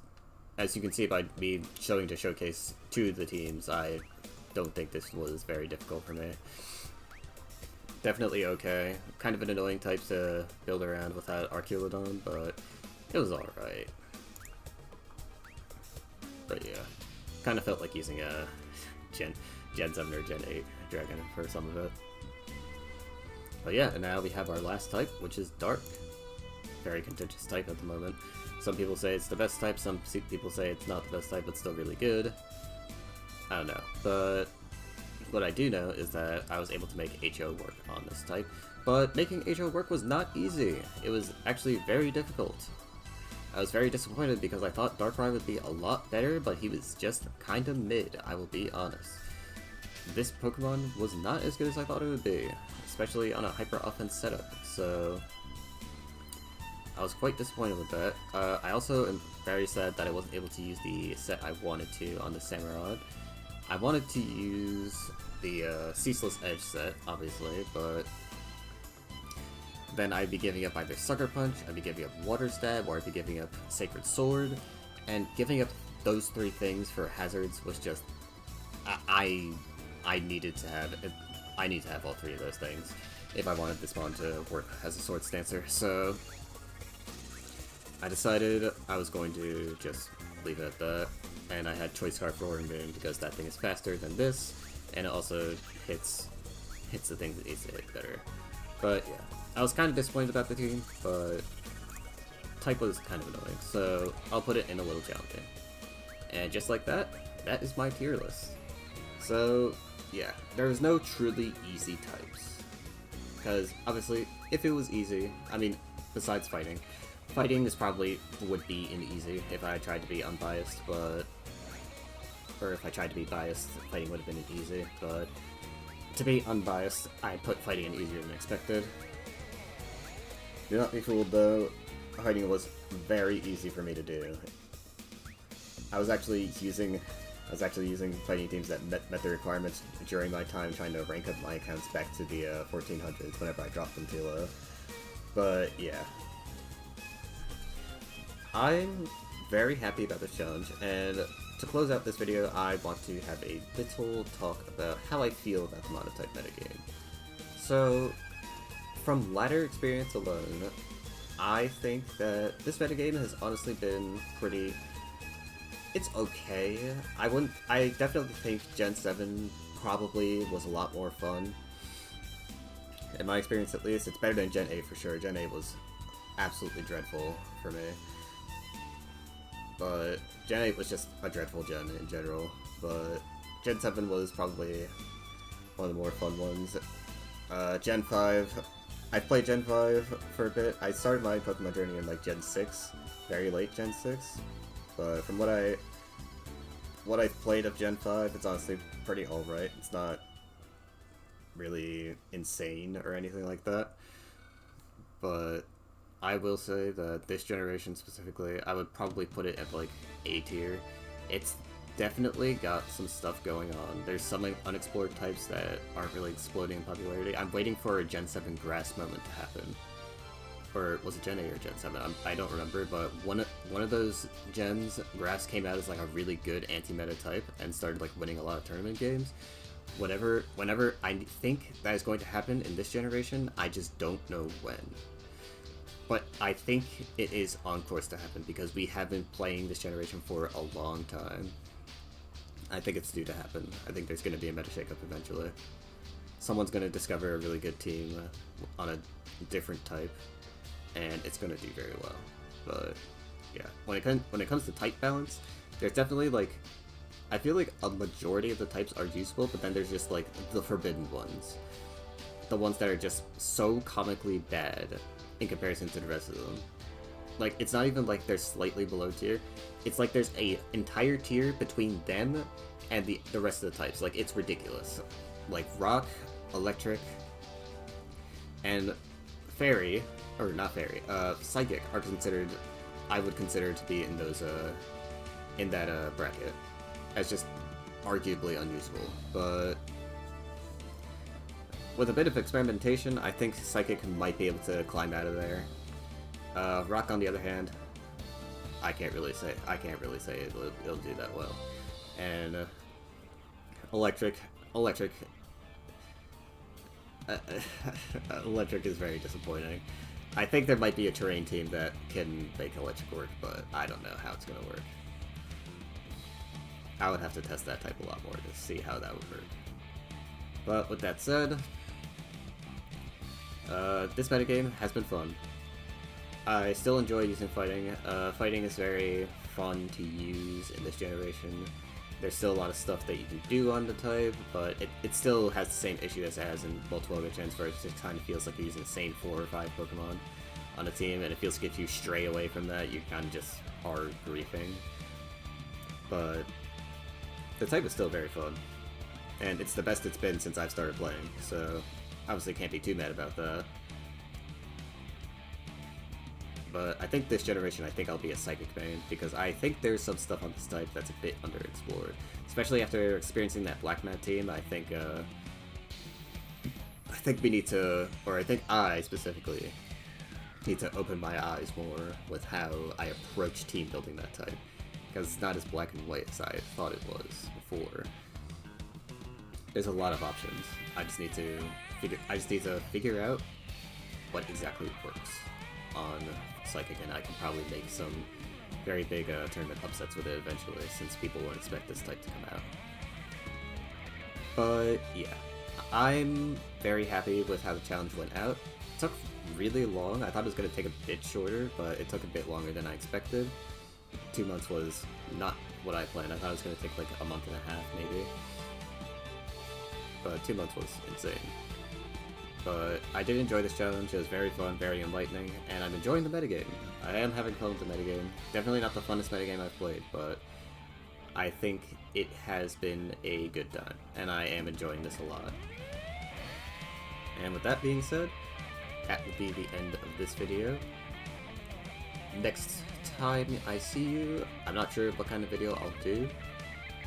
as you can see by me showing to showcase two of the teams, I don't think this was very difficult for me. Definitely okay. Kind of an annoying type to build around without Arculodon, but it was alright. But yeah, kind of felt like using a Gen 7 or Gen 8 Dragon for some of it. But yeah, and now we have our last type, which is Dark. Very contentious type at the moment. Some people say it's the best type, some people say it's not the best type, but still really good. I don't know, but what I do know is that I was able to make HO work on this type, but making HO work was not easy. It was actually very difficult. I was very disappointed because I thought Darkrai would be a lot better, but he was just kinda mid, I will be honest. This Pokemon was not as good as I thought it would be, especially on a Hyper Offense setup, so I was quite disappointed with that. I also am very sad that I wasn't able to use the set I wanted to on the Samurott. I wanted to use the Ceaseless Edge set, obviously, but then I'd be giving up either Sucker Punch, I'd be giving up Water Stab, or I'd be giving up Sacred Sword, and giving up those three things for hazards was just... I needed to have all three of those things if I wanted this mon to work as a Sword Stancer, so I decided I was going to just leave it at that, and I had Choice Scarf Roaring Moon because that thing is faster than this, and it also hits the thing that needs to hit better. But yeah, I was kind of disappointed about the team, but type was kind of annoying, so I'll put it in a little challenging. And just like that, that is my tier list. So yeah, there was no truly easy types, because obviously if it was easy, I mean, besides fighting is probably would be in easy if I tried to be unbiased, but or if I tried to be biased, fighting would have been in easy, but to be unbiased, I put fighting in easier than expected. Do not be fooled though, fighting was very easy for me to do. I was actually using fighting teams that met the requirements during my time trying to rank up my accounts back to the 1400s whenever I dropped them too low. But yeah, I'm very happy about this challenge, and to close out this video, I want to have a little talk about how I feel about the Monotype metagame. So, from ladder experience alone, I think that this metagame has honestly been pretty... It's okay. I definitely think Gen 7 probably was a lot more fun. In my experience at least, it's better than Gen 8 for sure. Gen 8 was absolutely dreadful for me. But Gen 8 was just a dreadful gen in general, but Gen 7 was probably one of the more fun ones. Gen 5, I played Gen 5 for a bit. I started my Pokemon journey in like Gen 6, very late Gen 6, but from what I've played of Gen 5, it's honestly pretty alright. It's not really insane or anything like that, but I will say that this generation specifically, I would probably put it at like A tier. It's definitely got some stuff going on. There's some unexplored types that aren't really exploding in popularity. I'm waiting for a Gen 7 grass moment to happen. Or was it Gen 8 or Gen 7? I don't remember, but one of those gens, grass came out as like a really good anti-meta type and started like winning a lot of tournament games. Whenever I think that is going to happen in this generation, I just don't know when. But I think it is on course to happen because we have been playing this generation for a long time. I think it's due to happen. I think there's going to be a meta shakeup eventually. Someone's going to discover a really good team on a different type, and it's going to do very well. But yeah, when it comes to type balance, there's definitely like, I feel like a majority of the types are useful, but then there's just like the forbidden ones. The ones that are just so comically bad in comparison to the rest of them. Like, it's not even like they're slightly below tier. It's like there's a entire tier between them and the rest of the types. Like, it's ridiculous. Like, Rock, Electric, and Fairy, or not Fairy, Psychic are considered, I would consider to be in those, in that, bracket. As just arguably unusable. But with a bit of experimentation, I think Psychic might be able to climb out of there. Rock, on the other hand, I can't really say it'll do that well. And Electric is very disappointing. I think there might be a terrain team that can make Electric work, but I don't know how it's gonna work. I would have to test that type a lot more to see how that would work. But with that said, this metagame has been fun. I still enjoy using fighting. Fighting is very fun to use in this generation. There's still a lot of stuff that you can do on the type, but it still has the same issue as it has in multiple other gens, where it just kind of feels like you're using the same 4 or 5 Pokemon on a team, and it feels like if you stray away from that, you kind of just are griefing. But the type is still very fun, and it's the best it's been since I've started playing, so obviously can't be too mad about that. But I think this generation, I think I'll be a Psychic main, because I think there's some stuff on this type that's a bit underexplored. Especially after experiencing that Black Mat team, I think we need to, or I think I specifically need to open my eyes more with how I approach team building that type. Because it's not as black and white as I thought it was before. There's a lot of options. I just need to figure out what exactly works on Psychic, and I can probably make some very big tournament upsets with it eventually, since people won't expect this type to come out. But yeah, I'm very happy with how the challenge went out. It took really long. I thought it was going to take a bit shorter, but it took a bit longer than I expected. 2 months was not what I planned. I thought it was going to take like a month and a half maybe. But 2 months was insane. But I did enjoy this challenge. It was very fun, very enlightening, and I'm enjoying the metagame. I am having fun with the metagame. Definitely not the funnest metagame I've played, but I think it has been a good time, and I am enjoying this a lot. And with that being said, that will be the end of this video. Next time I see you, I'm not sure what kind of video I'll do.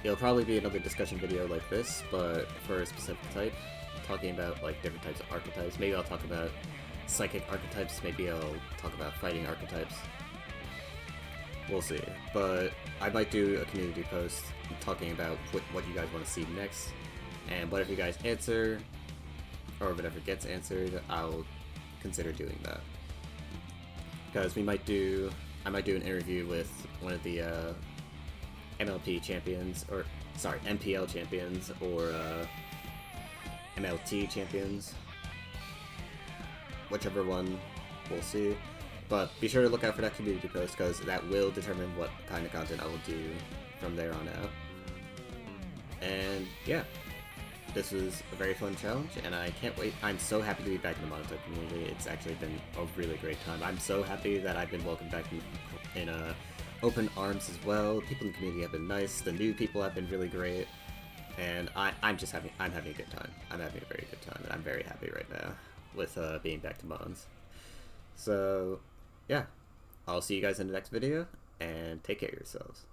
It'll probably be another discussion video like this, but for a specific type, talking about like different types of archetypes. Maybe I'll talk about Psychic archetypes, maybe I'll talk about fighting archetypes. We'll see. But I might do a community post talking about what you guys want to see next, and whatever you guys answer, or whatever gets answered, I'll consider doing that. Because I might do an interview with one of the MLP champions, or sorry, MPL champions, or MLT champions. Whichever one, we'll see. But be sure to look out for that community post, because that will determine what kind of content I will do from there on out. And yeah, this was a very fun challenge, and I can't wait. I'm so happy to be back in the Monotype community. It's actually been a really great time. I'm so happy that I've been welcomed back in open arms as well. People in the community have been nice. The new people have been really great. And I'm having a good time. I'm having a very good time, and I'm very happy right now with being back to Mons. So, yeah, I'll see you guys in the next video, and take care of yourselves.